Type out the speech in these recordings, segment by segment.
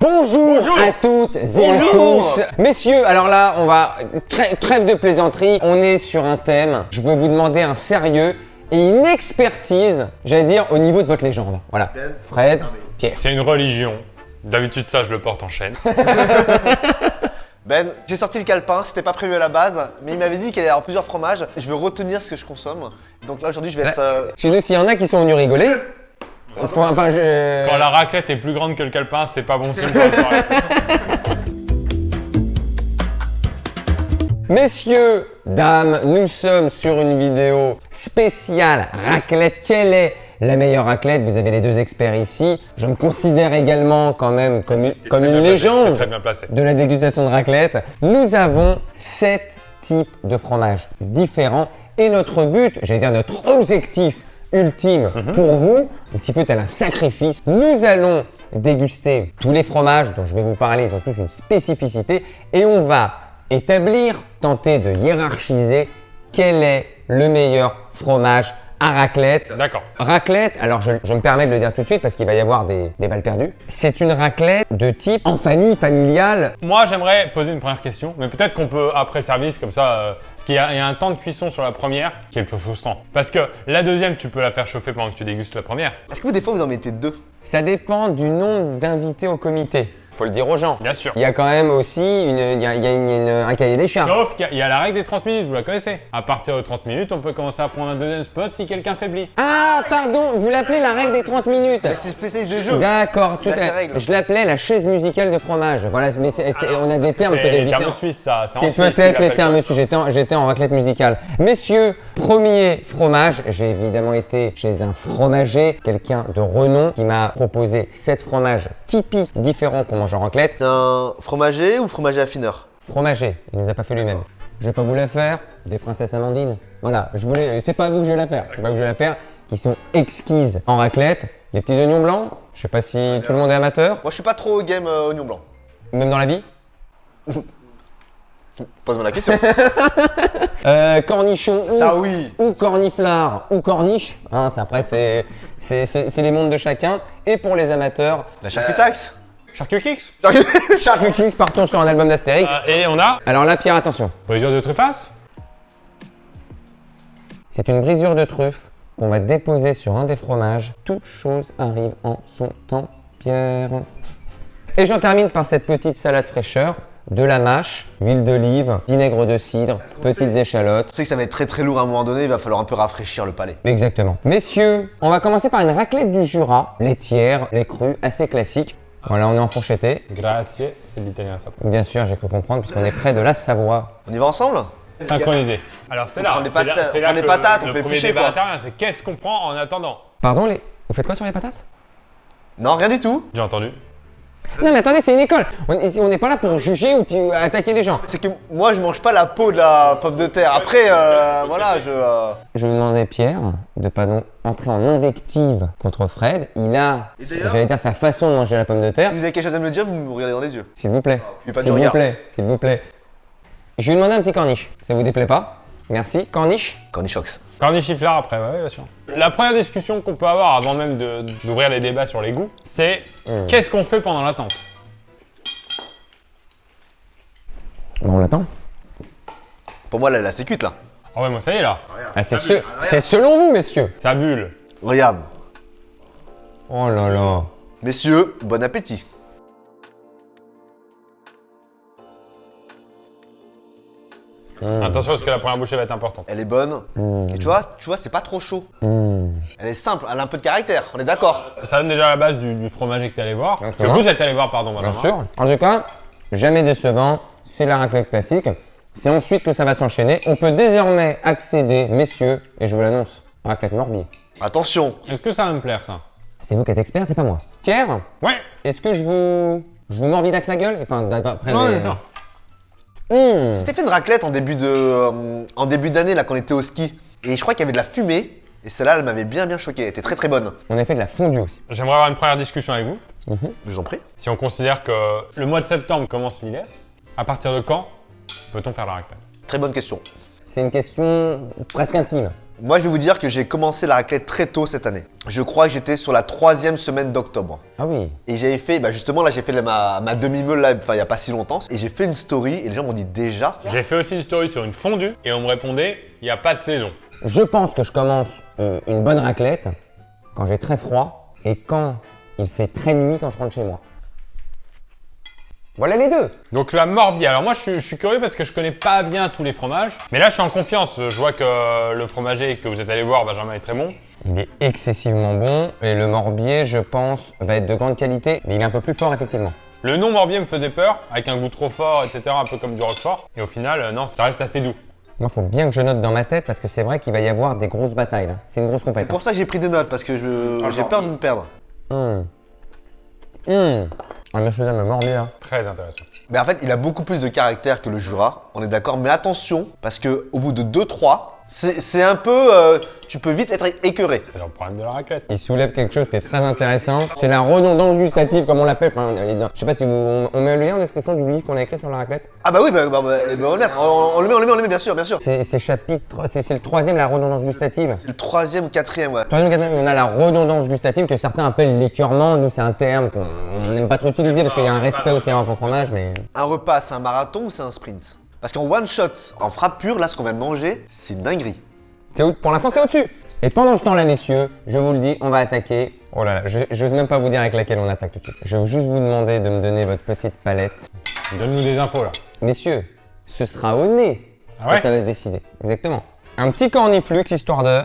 Bonjour à toutes et à tous. Messieurs, alors là, on va... Trêve de plaisanterie, on est sur un thème. Je veux vous demander un sérieux et une expertise, j'allais dire, au niveau de votre légende. Voilà. Fred, Pierre. C'est une religion. D'habitude, ça, je le porte en chaîne. Ben, j'ai sorti le calepin, c'était pas prévu à la base, mais il m'avait dit qu'il allait y avoir plusieurs fromages. Je vais retenir ce que je consomme. Donc là, aujourd'hui, je vais être... Chez nous, s'il y en a qui sont venus rigoler, Quand la raclette est plus grande que le calepin, c'est pas bon signe pour la soirée. Messieurs, dames, nous sommes sur une vidéo spéciale raclette. Quelle est la meilleure raclette? Vous avez les deux experts ici. Je me considère également quand même comme une légende Très bien placé. de la dégustation de raclette. Nous avons 7 types de fromages différents et notre but, j'allais dire notre objectif ultime pour vous, un petit peu tel un sacrifice, nous allons déguster tous les fromages dont je vais vous parler. Ils ont tous une spécificité et on va établir, tenter de hiérarchiser quel est le meilleur fromage à raclette. D'accord. Raclette, alors je me permets de le dire tout de suite parce qu'il va y avoir des balles perdues. C'est une raclette de type en famille, familiale. Moi, j'aimerais poser une première question, mais peut-être qu'on peut, après le service, comme ça, parce qu'il y a un temps de cuisson sur la première qui est le plus frustrant. Parce que la deuxième, tu peux la faire chauffer pendant que tu dégustes la première. Est-ce que vous, des fois, vous en mettez deux? Ça dépend du nombre d'invités au comité. Faut le dire aux gens. Bien sûr. Il y a quand même aussi un cahier des charges. Sauf qu'il y a la règle des 30 minutes, vous la connaissez. À partir de 30 minutes, on peut commencer à prendre un deuxième spot si quelqu'un faiblit. Ah, pardon, vous l'appelez la règle des 30 minutes. C'est le spécialiste des jeux. D'accord, tout Là, c'est à règle. Je l'appelais la chaise musicale de fromage. Voilà, mais on a des termes C'est peut-être les termes différents. suisses, ça. C'est peut-être les termes suisses. J'étais en raclette musicale. Messieurs, premier fromage. J'ai évidemment été chez un fromager, quelqu'un de renom, qui m'a proposé 7 fromages typiques différents qu'on mange en raclette. C'est un fromager ou fromager affineur? Fromager, il nous a pas fait lui-même. Je vais pas vous la faire, des princesses Amandine. Voilà, c'est pas vous que je vais la faire, c'est pas vous que je vais la faire, qui sont exquises en raclette. Les petits oignons blancs, je sais pas si tout le monde est amateur, Moi, je suis pas trop game oignon blanc. même dans la vie. Pose-moi la question. Cornichon Ça, oui. ou corniflard ou corniche, hein, après c'est les mondes de chacun. Et pour les amateurs, La charcutaxe. Charcuterie. charcuterie, partons sur un album d'Astérix. Et on a Alors là, Pierre, attention, brisure de truffasse. c'est une brisure de truffe qu'on va déposer sur un des fromages. Toute chose arrive en son temps, Pierre. Et j'en termine par cette petite salade fraîcheur, de la mâche, huile d'olive, vinaigre de cidre, petites échalotes. Tu sais que ça va être très très lourd à un moment donné, il va falloir un peu rafraîchir le palais. Exactement. Messieurs, on va commencer par une raclette du Jura, laitière, lait cru, assez classique. Voilà, on est en fourchetté. Grazie, c'est l'italien ça. Bien sûr, j'ai cru comprendre puisqu'on est près de la Savoie. On y va ensemble? Synchronisé. Alors c'est là. prend des c'est là- patates- c'est là on prend des que patates, on le peut premier éplucher, débat quoi. intervient, c'est qu'est-ce qu'on prend en attendant. Pardon, vous faites quoi sur les patates? Non, rien du tout. J'ai entendu. Non mais attendez, c'est une école. On n'est pas là pour juger ou attaquer les gens. C'est que moi, je mange pas la peau de la pomme de terre. Après, voilà, Je vous demandais, Pierre, de pas entrer en invective contre Fred. Il a, j'allais dire, sa façon de manger la pomme de Si terre. vous avez quelque chose à me le dire, vous me regardez dans les yeux. S'il vous plaît. fuyez pas du S'il vous regard. plaît. S'il vous plaît. Je vais lui demander un petit corniche. Ça vous déplaît pas? Merci. Corniche? Cornichox. Cornichiflard après, ouais, bien sûr. La première discussion qu'on peut avoir avant même d'ouvrir les débats sur les goûts, c'est qu'est-ce qu'on fait pendant l'attente. Bon, on l'attend. Pour moi, là, c'est cuite là. Ah ouais, moi ça y est là. Ah, c'est selon vous, messieurs. Ça bulle. Regarde. Oh là là. Messieurs, bon appétit. Attention parce que la première bouchée va être importante. Elle est bonne. Et tu vois, c'est pas trop chaud. Elle est simple, elle a un peu de caractère, on est d'accord. Ça donne déjà la base du fromager que tu allé voir. Que vous êtes allé voir, pardon, Bien madame. sûr. En tout cas, jamais décevant. C'est la raclette classique. C'est ensuite que ça va s'enchaîner. On peut désormais accéder, messieurs, et je vous l'annonce, raclette Morbier. Attention. Est-ce que ça va me plaire ça? C'est vous qui êtes expert, c'est pas moi. Pierre, Ouais. est-ce que je vous morbidaque la gueule? Enfin, après Non, les... non. C'était fait une raclette en début d'année là quand on était au ski. Et je crois qu'il y avait de la fumée. Et celle-là, elle m'avait bien choqué. Elle était très très bonne. On a fait de la fondue aussi. J'aimerais avoir une première discussion avec vous. Je vous en prie. Si on considère que le mois de septembre commence l'hiver, à partir de quand peut-on faire la raclette? Très bonne question. C'est une question presque intime. Moi, je vais vous dire que j'ai commencé la raclette très tôt cette année. Je crois que j'étais sur la 3e semaine d'octobre. Ah oui. Et j'avais fait, justement, là, j'ai fait ma demi-meule, là, il n'y a pas si longtemps. Et j'ai fait une story et les gens m'ont dit déjà. J'ai fait aussi une story sur une fondue et on me répondait, il n'y a pas de saison. Je pense que je commence une bonne raclette quand j'ai très froid et quand il fait très nuit quand je rentre chez moi. Voilà les deux. Donc la Morbier, alors moi je suis curieux parce que je connais pas bien tous les fromages. Mais là je suis en confiance, je vois que le fromager que vous êtes allé voir, Benjamin, est très bon. Il est excessivement bon et le Morbier, je pense, va être de grande qualité, mais il est un peu plus fort effectivement. Le nom Morbier me faisait peur, avec un goût trop fort, etc., un peu comme du roquefort. Et au final, non, ça reste assez doux. Moi, il faut bien que je note dans ma tête parce que c'est vrai qu'il va y avoir des grosses batailles là. C'est une grosse C'est compétition. pour ça que j'ai pris des notes parce que j'ai peur de me perdre. Ah, monsieur, le Morbier là. Très intéressant. Mais en fait, il a beaucoup plus de caractère que le Jura, on est d'accord. Mais attention, parce que au bout de 2-3, c'est un peu. Tu peux vite être écœuré. C'est le problème de la raclette. Il soulève quelque chose qui est très intéressant. C'est la redondance gustative, comme on l'appelle. Enfin, je sais pas si on met le lien en description du livre qu'on a écrit sur la raclette. Ah bah oui, on va le mettre. On le met, bien sûr, bien sûr. C'est chapitre, c'est le 3e, la redondance gustative. C'est le 3e ou 4e, ouais. 3e, 4e, on a la redondance gustative que certains appellent l'écœurement. Nous, c'est un terme qu'on n'aime pas trop utiliser parce qu'il y a un respect aussi en fromage, mais. Un repas, c'est un marathon ou c'est un sprint? Parce qu'en one shot, en frappe pure, là, ce qu'on vient de manger, c'est une dinguerie. Pour l'instant, c'est au-dessus. Et pendant ce temps-là, messieurs, je vous le dis, on va attaquer. Oh là là, je n'ose même pas vous dire avec laquelle on attaque tout de suite. Je vais juste vous demander de me donner votre petite palette. Donne-nous des infos là. Messieurs, ce sera au nez Ah ouais que ça va se décider. Exactement. Un petit corniflux, histoire de.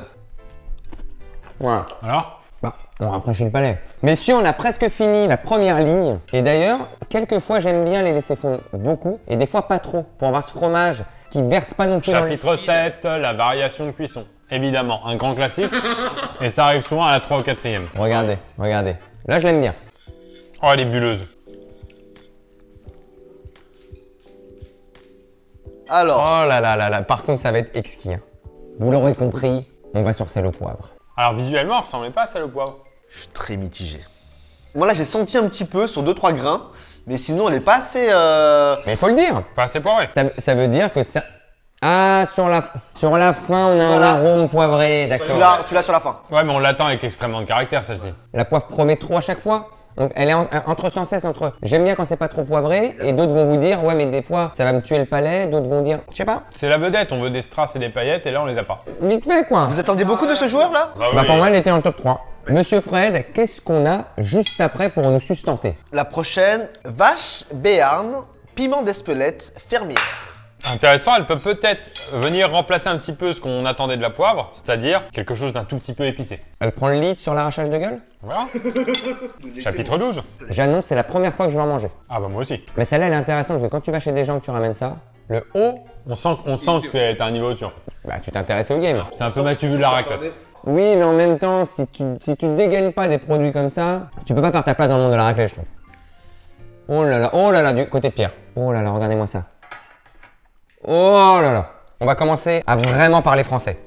Voilà. Alors? Bah, on rafraîchit le palais. Messieurs, on a presque fini la première ligne. Et d'ailleurs, quelquefois, j'aime bien les laisser fondre beaucoup et des fois pas trop pour avoir ce fromage qui verse pas non plus dans le Chapitre 7, la variation de cuisson. Évidemment, un grand classique. Et ça arrive souvent à la 3 ou 4e. Regardez, regardez. Là, je l'aime bien. Oh, elle est bulleuse. Alors, Oh là là là là. Par contre, ça va être exquis. Hein. Vous l'aurez compris, on va sur celle au poivre. Alors visuellement, elle ressemblait pas à celle au poivre. je suis très mitigé. Moi là, j'ai senti un petit peu sur 2-3 grains, mais sinon, elle est pas assez. Mais il faut le dire. Pas assez poivré. Ça veut dire que ça. Ah, sur la fin, on a Voilà. un arôme poivré, d'accord. Tu l'as sur la fin. Ouais, mais on l'attend avec extrêmement de caractère celle-ci. La poivre promet trop à chaque fois. Donc elle est entre sans cesse entre j'aime bien quand c'est pas trop poivré et d'autres vont vous dire ouais mais des fois ça va me tuer le palais, d'autres vont dire je sais pas, C'est la vedette, on veut des strass et des paillettes et là on les a pas. vite fait quoi. Vous attendiez beaucoup de ce joueur là? Bah Bah oui. pour moi elle était en top 3. Monsieur Fred, qu'est-ce qu'on a juste après pour nous sustenter? La prochaine, vache béarn, piment d'Espelette, fermière. Intéressant, elle peut peut-être venir remplacer un petit peu ce qu'on attendait de la poivre, c'est-à-dire quelque chose d'un tout petit peu épicé. Elle prend le lead sur l'arrachage de gueule? Voilà. Chapitre 12. J'annonce c'est la première fois que je vais en manger. Ah bah moi aussi. Mais celle-là elle est intéressante parce que quand tu vas chez des gens que tu ramènes ça, le haut, On sent que t'as un niveau au-dessus. bah tu t'intéresses au game. C'est un peu Mathieu vu de la raclette. Oui mais en même temps si tu dégaines pas des produits comme ça, tu peux pas faire ta place dans le monde de la raclette je trouve. Oh là là, du côté Pierre. Oh là là, regardez-moi ça. Oh là là. On va commencer à vraiment parler français.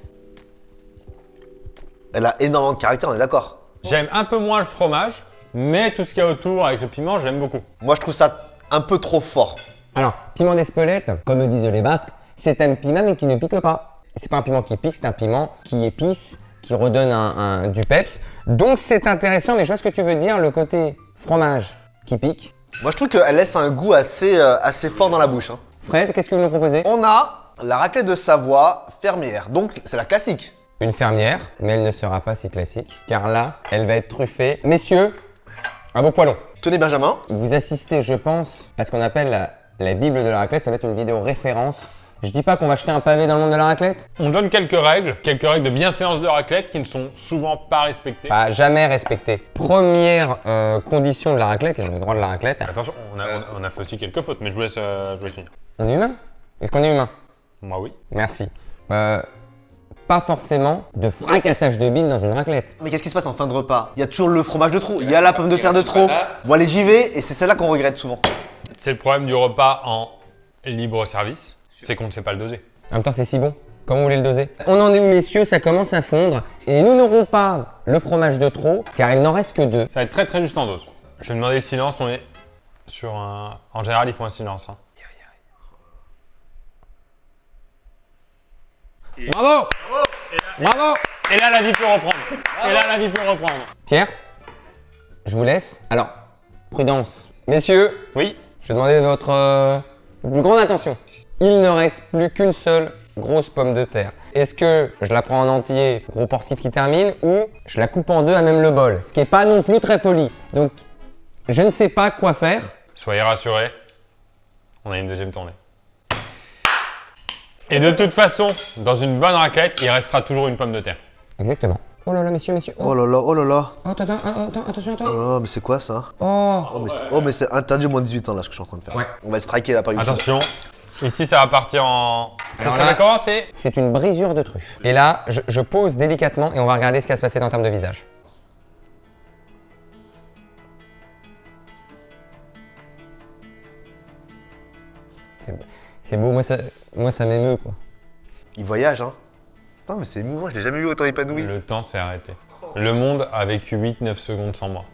Elle a énormément de caractère, on est d'accord. J'aime un peu moins le fromage, mais tout ce qu'il y a autour avec le piment, j'aime beaucoup. Moi, je trouve ça un peu trop fort. Alors, piment d'Espelette, comme le disent les Basques, c'est un piment mais qui ne pique pas. C'est pas un piment qui pique, c'est un piment qui épice, qui redonne du peps. Donc c'est intéressant, mais je vois ce que tu veux dire, le côté fromage qui pique. Moi, je trouve qu'elle laisse un goût assez fort dans la bouche. Hein. Fred, qu'est-ce que vous nous proposez? On a la raclette de Savoie fermière, donc c'est la classique. Une fermière, mais elle ne sera pas si classique, car là, elle va être truffée. Messieurs, à vos poilons. Tenez Benjamin, Vous assistez, je pense, à ce qu'on appelle la Bible de la raclette, ça va être une vidéo référence. Je dis pas qu'on va jeter un pavé dans le monde de la raclette, On donne quelques règles de bienséance de raclette qui ne sont souvent pas respectées. pas jamais respecté. Première condition de la raclette, et on a le droit de la raclette. Attention, on a fait aussi quelques fautes, mais je vous laisse finir. On est humain? Est-ce qu'on est humain? Moi oui. Merci. Pas forcément de fracassage de bine dans une raclette. mais qu'est-ce qui se passe en fin de repas? Il y a toujours le fromage de trop, il y a la pomme de terre de trop. Bon allez, j'y vais, et c'est celle-là qu'on regrette souvent. C'est le problème du repas en libre service, c'est qu'on ne sait pas le doser. En même temps, c'est si bon. Comment vous voulez le doser? On en est où, messieurs? Ça commence à fondre. Et nous n'aurons pas le fromage de trop, car il n'en reste que 2. Ça va être très très juste en dose. Je vais demander le silence, on est sur un... En général, il faut un silence. Hein. Bravo! Bravo. Et là, la vie peut reprendre. Pierre, je vous laisse. Alors, prudence. Messieurs, Oui. je vais demander votre plus grande attention. Il ne reste plus qu'une seule grosse pomme de terre. Est-ce que je la prends en entier, gros porcif qui termine, ou je la coupe en deux à même le bol, ce qui n'est pas non plus très poli. Donc, je ne sais pas quoi faire. Soyez rassurés, on a une deuxième tournée. Et de toute façon, dans une bonne raclette, il restera toujours une pomme de terre. Exactement. Oh là là, messieurs. Oh là là, oh là là. Oh, attention. Oh là là, mais c'est quoi ça? Oh. Mais c'est interdit au moins de 18 ans là ce que je suis en train de faire. Ouais. On va se traquer là par YouTube. Attention, ici ça va partir en... Ça Alors là- va commencer. C'est une brisure de truffe. Et là, je pose délicatement et on va regarder ce qui va se passer en termes de visage. C'est beau, moi ça m'émeut quoi. Il voyage hein. Putain mais c'est émouvant, je l'ai jamais vu autant épanoui. Le temps s'est arrêté. Le monde a vécu 8-9 secondes sans moi.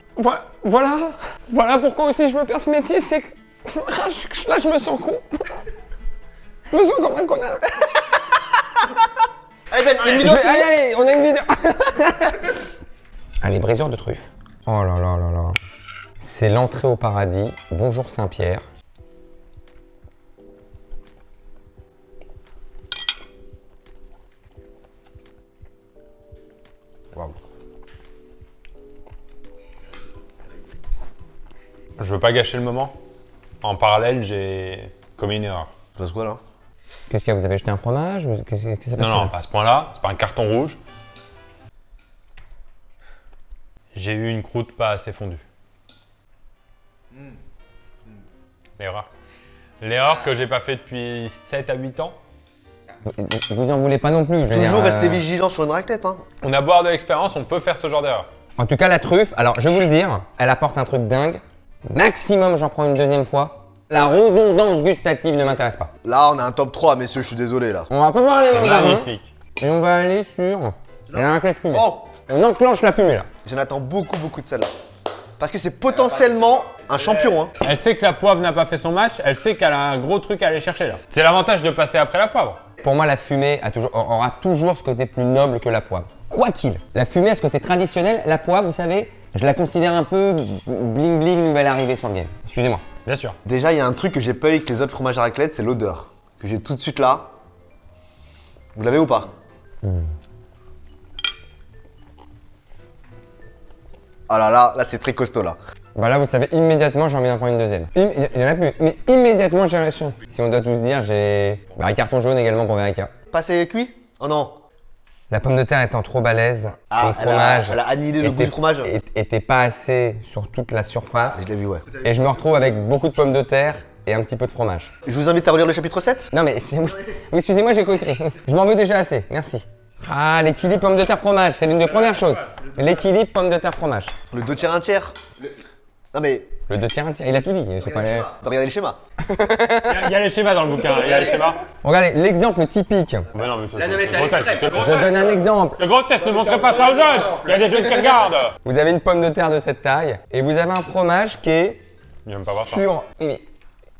Voilà pourquoi aussi je veux faire ce métier, c'est que là je me sens con. Je me sens comme un connard. Allez Ben, une vidéo. Allez, on a une vidéo. Allez, brisure de truffe. Oh là là là là. C'est l'entrée au paradis. Bonjour Saint-Pierre. Waouh. Je veux pas gâcher le moment. En parallèle, j'ai commis une erreur. Ça passe quoi là? Qu'est-ce qu'il y a, vous avez jeté un fromage ou qu'est-ce qui s'est passé Non, là pas à ce point-là, c'est pas un carton rouge. J'ai eu une croûte pas assez fondue. L'erreur. L'erreur que j'ai pas fait depuis 7 à 8 ans. Vous en voulez pas non plus, je veux dire, Toujours rester vigilant sur une raclette hein. On a beau avoir de l'expérience, on peut faire ce genre d'erreur. En tout cas, la truffe, alors je vais vous le dire, elle apporte un truc dingue. Maximum, j'en prends une deuxième fois. La redondance gustative ne m'intéresse pas. Là on a un top 3 messieurs, je suis désolé là. On va pas voir les C'est mandarins magnifique. et on va aller sur la raclette fumée. Oh, On enclenche la fumée là. j'en attends beaucoup de celle-là. Parce que c'est potentiellement un champion hein. Elle sait que la poivre n'a pas fait son match, elle sait qu'elle a un gros truc à aller chercher là. C'est l'avantage de passer après la poivre. Pour moi, la fumée aura toujours ce côté plus noble que la poivre. Quoi qu'il, la fumée a ce côté traditionnel. La poivre, vous savez, je la considère un peu bling bling nouvelle arrivée sur le game. Excusez-moi. Bien sûr. Déjà il y a un truc que j'ai pas eu avec les autres fromages à raclette, c'est l'odeur. Que j'ai tout de suite là. Vous l'avez ou pas? Ah là c'est très costaud là. Bah là, vous savez, immédiatement, j'ai envie d'en prendre une deuxième. Il y en a plus, mais immédiatement, j'ai réussi. Si on doit tous dire, j'ai un carton jaune également pour Verica. Pas assez cuit? Oh non. La pomme de terre étant trop balèze, Ah, le fromage elle a annihilé le goût du fromage. était pas assez sur toute la surface. Je l'ai vu ouais. Et je me retrouve avec beaucoup de pommes de terre et un petit peu de fromage. Je vous invite à relire le chapitre 7. Non mais, oui, excusez-moi, j'ai coécrit. Je m'en veux déjà assez, merci. Ah, l'équilibre pomme de terre fromage, c'est l'une des premières choses. L'équilibre pomme de terre fromage. Le 2 tiers 1 tiers. Non mais, Le 2 tiers, 1 tiers, il a tout dit. C'est pas les... regardez le schéma. Il y a les schémas dans le bouquin, il y a les schémas. Regardez, l'exemple typique. Mais non, mais c'est mais c'est grotesque. exprès. C'est Je grotesque. donne un exemple. C'est grotesque, ne montrez pas ça aux jeunes. Il y a des jeunes qui regardent. Vous avez une pomme de terre de cette taille et vous avez un fromage qui est Il va même pas voir ça. sur...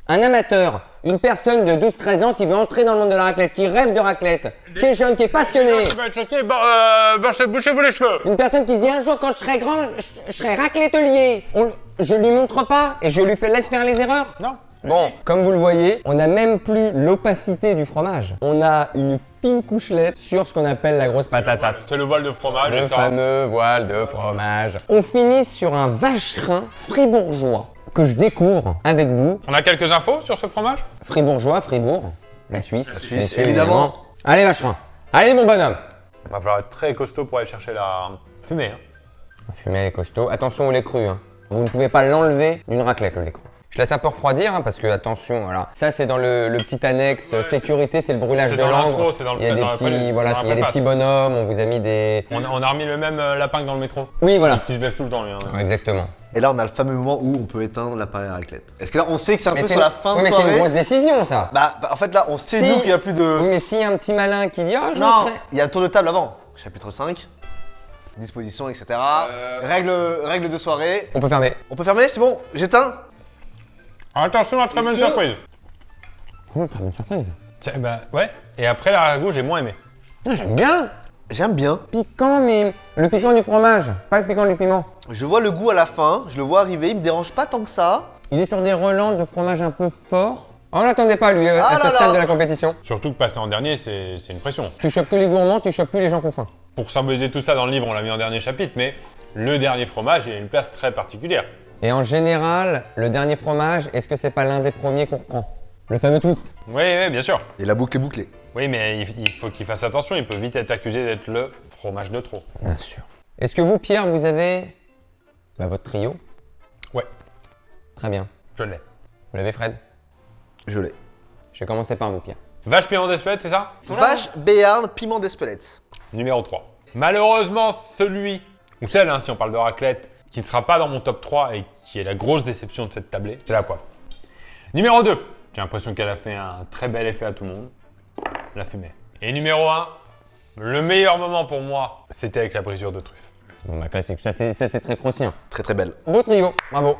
Un amateur, une personne de 12-13 ans qui veut entrer dans le monde de la raclette, qui rêve de raclette, qui est jeune, qui est passionné. Tu vas être choqué, bouchez-vous les cheveux. Une personne qui se dit un jour quand je serai grand, je serai raclettelier. Je lui montre pas et je lui laisse faire les erreurs. Non. Bon, comme vous le voyez, on n'a même plus l'opacité du fromage. On a une fine couchelette sur ce qu'on appelle la grosse patatas. C'est le voile de fromage Le et ça. fameux voile de fromage. On finit sur un vacherin fribourgeois que je découvre avec vous. On a quelques infos sur ce fromage? Fribourgeois, Fribourg, la Suisse. Suisse, bien sûr, évidemment. Allez vacherin, allez mon bonhomme. Il va falloir être très costaud pour aller chercher la fumée. Hein. Fumer les costauds. Attention au lait cru. Hein. Vous ne pouvez pas l'enlever d'une raclette, le lait cru. Je laisse un peu refroidir hein, parce que, attention, voilà. Ça, c'est dans le petit annexe sécurité, c'est le brûlage C'est de dans l'ambre. l'intro, c'est dans le- Il y a des dans la petits, prélude, voilà, dans la il y a des préface. petits bonhommes, on vous a mis des... On a remis le même lapin que dans le métro. Oui, voilà. Qui se baisse tout le temps, lui. Hein. Ouais, exactement. Et là on a le fameux moment où on peut éteindre l'appareil à raclette. Est-ce que là on sait que c'est un peu c'est sur la fin oui, de mais c'est une soirée? grosse décision, ça. Bah, en fait là on sait Si- nous qu'il n'y a plus de... Oui, mais s'il y a un petit malin qui dit « Oh, je Non, serai... il y a un tour de table avant. Chapitre 5, disposition, etc. Règles de soirée. On peut fermer. On peut fermer, c'est bon? J'éteins? Attention, la très bonne Monsieur surprise. Très bonne surprise. Tiens, bah ouais. Et après la ragoût, j'ai moins aimé. Ah, j'aime bien. J'aime bien. Piquant, mais le piquant du fromage, pas le piquant du piment. Je vois le goût à la fin, je le vois arriver, il me dérange pas tant que ça. Il est sur des relents de fromage un peu fort. On l'attendait pas lui à Ah ce là stade là. de la compétition. Surtout que passer en dernier, c'est une pression. Tu chopes que les gourmands, tu chopes plus les gens qui ont faim. Pour symboliser tout ça dans le livre, on l'a mis en dernier chapitre, mais le dernier fromage, il a une place très particulière. Et en général, le dernier fromage, est-ce que c'est pas l'un des premiers qu'on reprend? Le fameux twist. Oui, oui, bien sûr. Et la boucle est bouclée. Oui, mais il faut qu'il fasse attention, il peut vite être accusé d'être le fromage de trop. Bien sûr. Est-ce que vous, Pierre, vous avez votre trio? Ouais, Très bien. je l'ai. Vous l'avez, Fred? Je l'ai. Je vais commencer par vous, Pierre. Vache piment d'Espelette, c'est ça? Vache, béarn, piment d'Espelette. Numéro 3. Malheureusement, celui, ou celle, hein, si on parle de raclette, qui ne sera pas dans mon top 3 et qui est la grosse déception de cette tablée, c'est la poivre. Numéro 2. J'ai l'impression qu'elle a fait un très bel effet à tout le monde. La fumée. Et numéro 1. Le meilleur moment pour moi, c'était avec la brisure de truffe. Bon, bah classique, ça c'est très croustillant. Très très belle. Beau trio, bravo.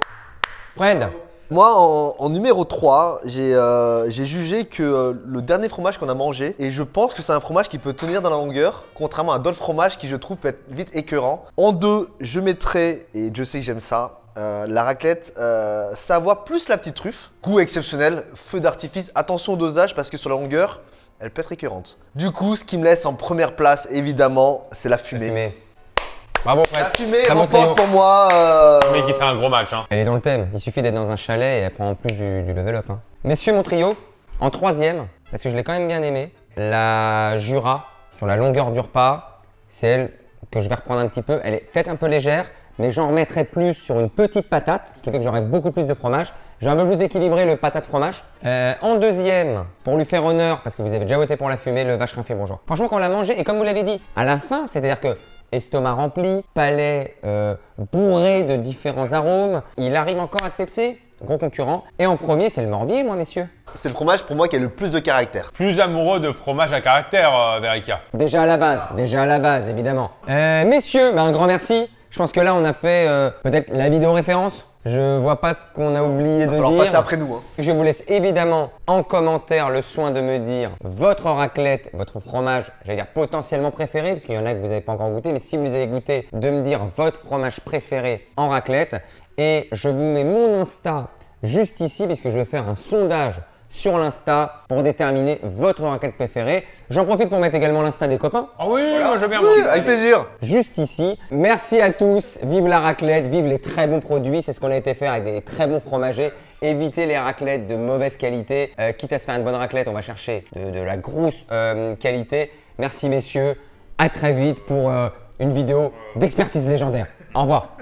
Fred? Moi, en numéro 3, j'ai jugé que le dernier fromage qu'on a mangé, et je pense que c'est un fromage qui peut tenir dans la longueur, contrairement à d'autres fromages qui, je trouve, peut être vite écœurant. En 2, je mettrais, et Dieu sait que j'aime ça, la raclette Savoie plus la petite truffe. Goût exceptionnel, feu d'artifice, attention au dosage parce que sur la longueur, elle peut être écœurante. Du coup, ce qui me laisse en première place, évidemment, c'est la fumée. Mais... Bravo, Fred. La fumée Très bon trio. remporte pour moi. Mais qui fait un gros match, hein. Elle est dans le thème. Il suffit d'être dans un chalet et elle prend en plus du level up. Hein. Messieurs, mon trio, en 3e, parce que je l'ai quand même bien aimé, la Jura, sur la longueur du repas, c'est elle que je vais reprendre un petit peu. Elle est peut-être un peu légère, mais j'en remettrai plus sur une petite patate, ce qui fait que j'aurai beaucoup plus de fromage. J'ai un peu plus équilibré le patate fromage. En 2e, pour lui faire honneur, parce que vous avez déjà voté pour la fumée, le vacherin fribourgeois. Franchement, quand on l'a mangé, et comme vous l'avez dit, à la fin, c'est-à-dire que estomac rempli, palais bourré de différents arômes, il arrive encore à te pepser, gros concurrent. Et en premier, c'est le morbier, moi, messieurs. C'est le fromage pour moi qui a le plus de caractère. Plus amoureux de fromage à caractère, Verica. Déjà à la base, évidemment. Messieurs, un grand merci. Je pense que là, on a fait peut-être la vidéo référence. Je vois pas ce qu'on a oublié de Alors dire. passer après nous. Hein. Je vous laisse évidemment en commentaire le soin de me dire votre raclette, votre fromage, j'allais dire potentiellement préféré, parce qu'il y en a que vous n'avez pas encore goûté, mais si vous les avez goûtés, de me dire votre fromage préféré en raclette. Et je vous mets mon Insta juste ici, puisque je vais faire un sondage sur l'Insta pour déterminer votre raclette préférée. J'en profite pour mettre également l'Insta des copains. Ah oui, moi je veux bien. Oui, moi. avec plaisir. Juste ici. Merci à tous. Vive la raclette, vive les très bons produits. C'est ce qu'on a été faire avec des très bons fromagers. Évitez les raclettes de mauvaise qualité. Quitte à se faire une bonne raclette, on va chercher de la grosse qualité. Merci messieurs. À très vite pour une vidéo d'expertise légendaire. Au revoir.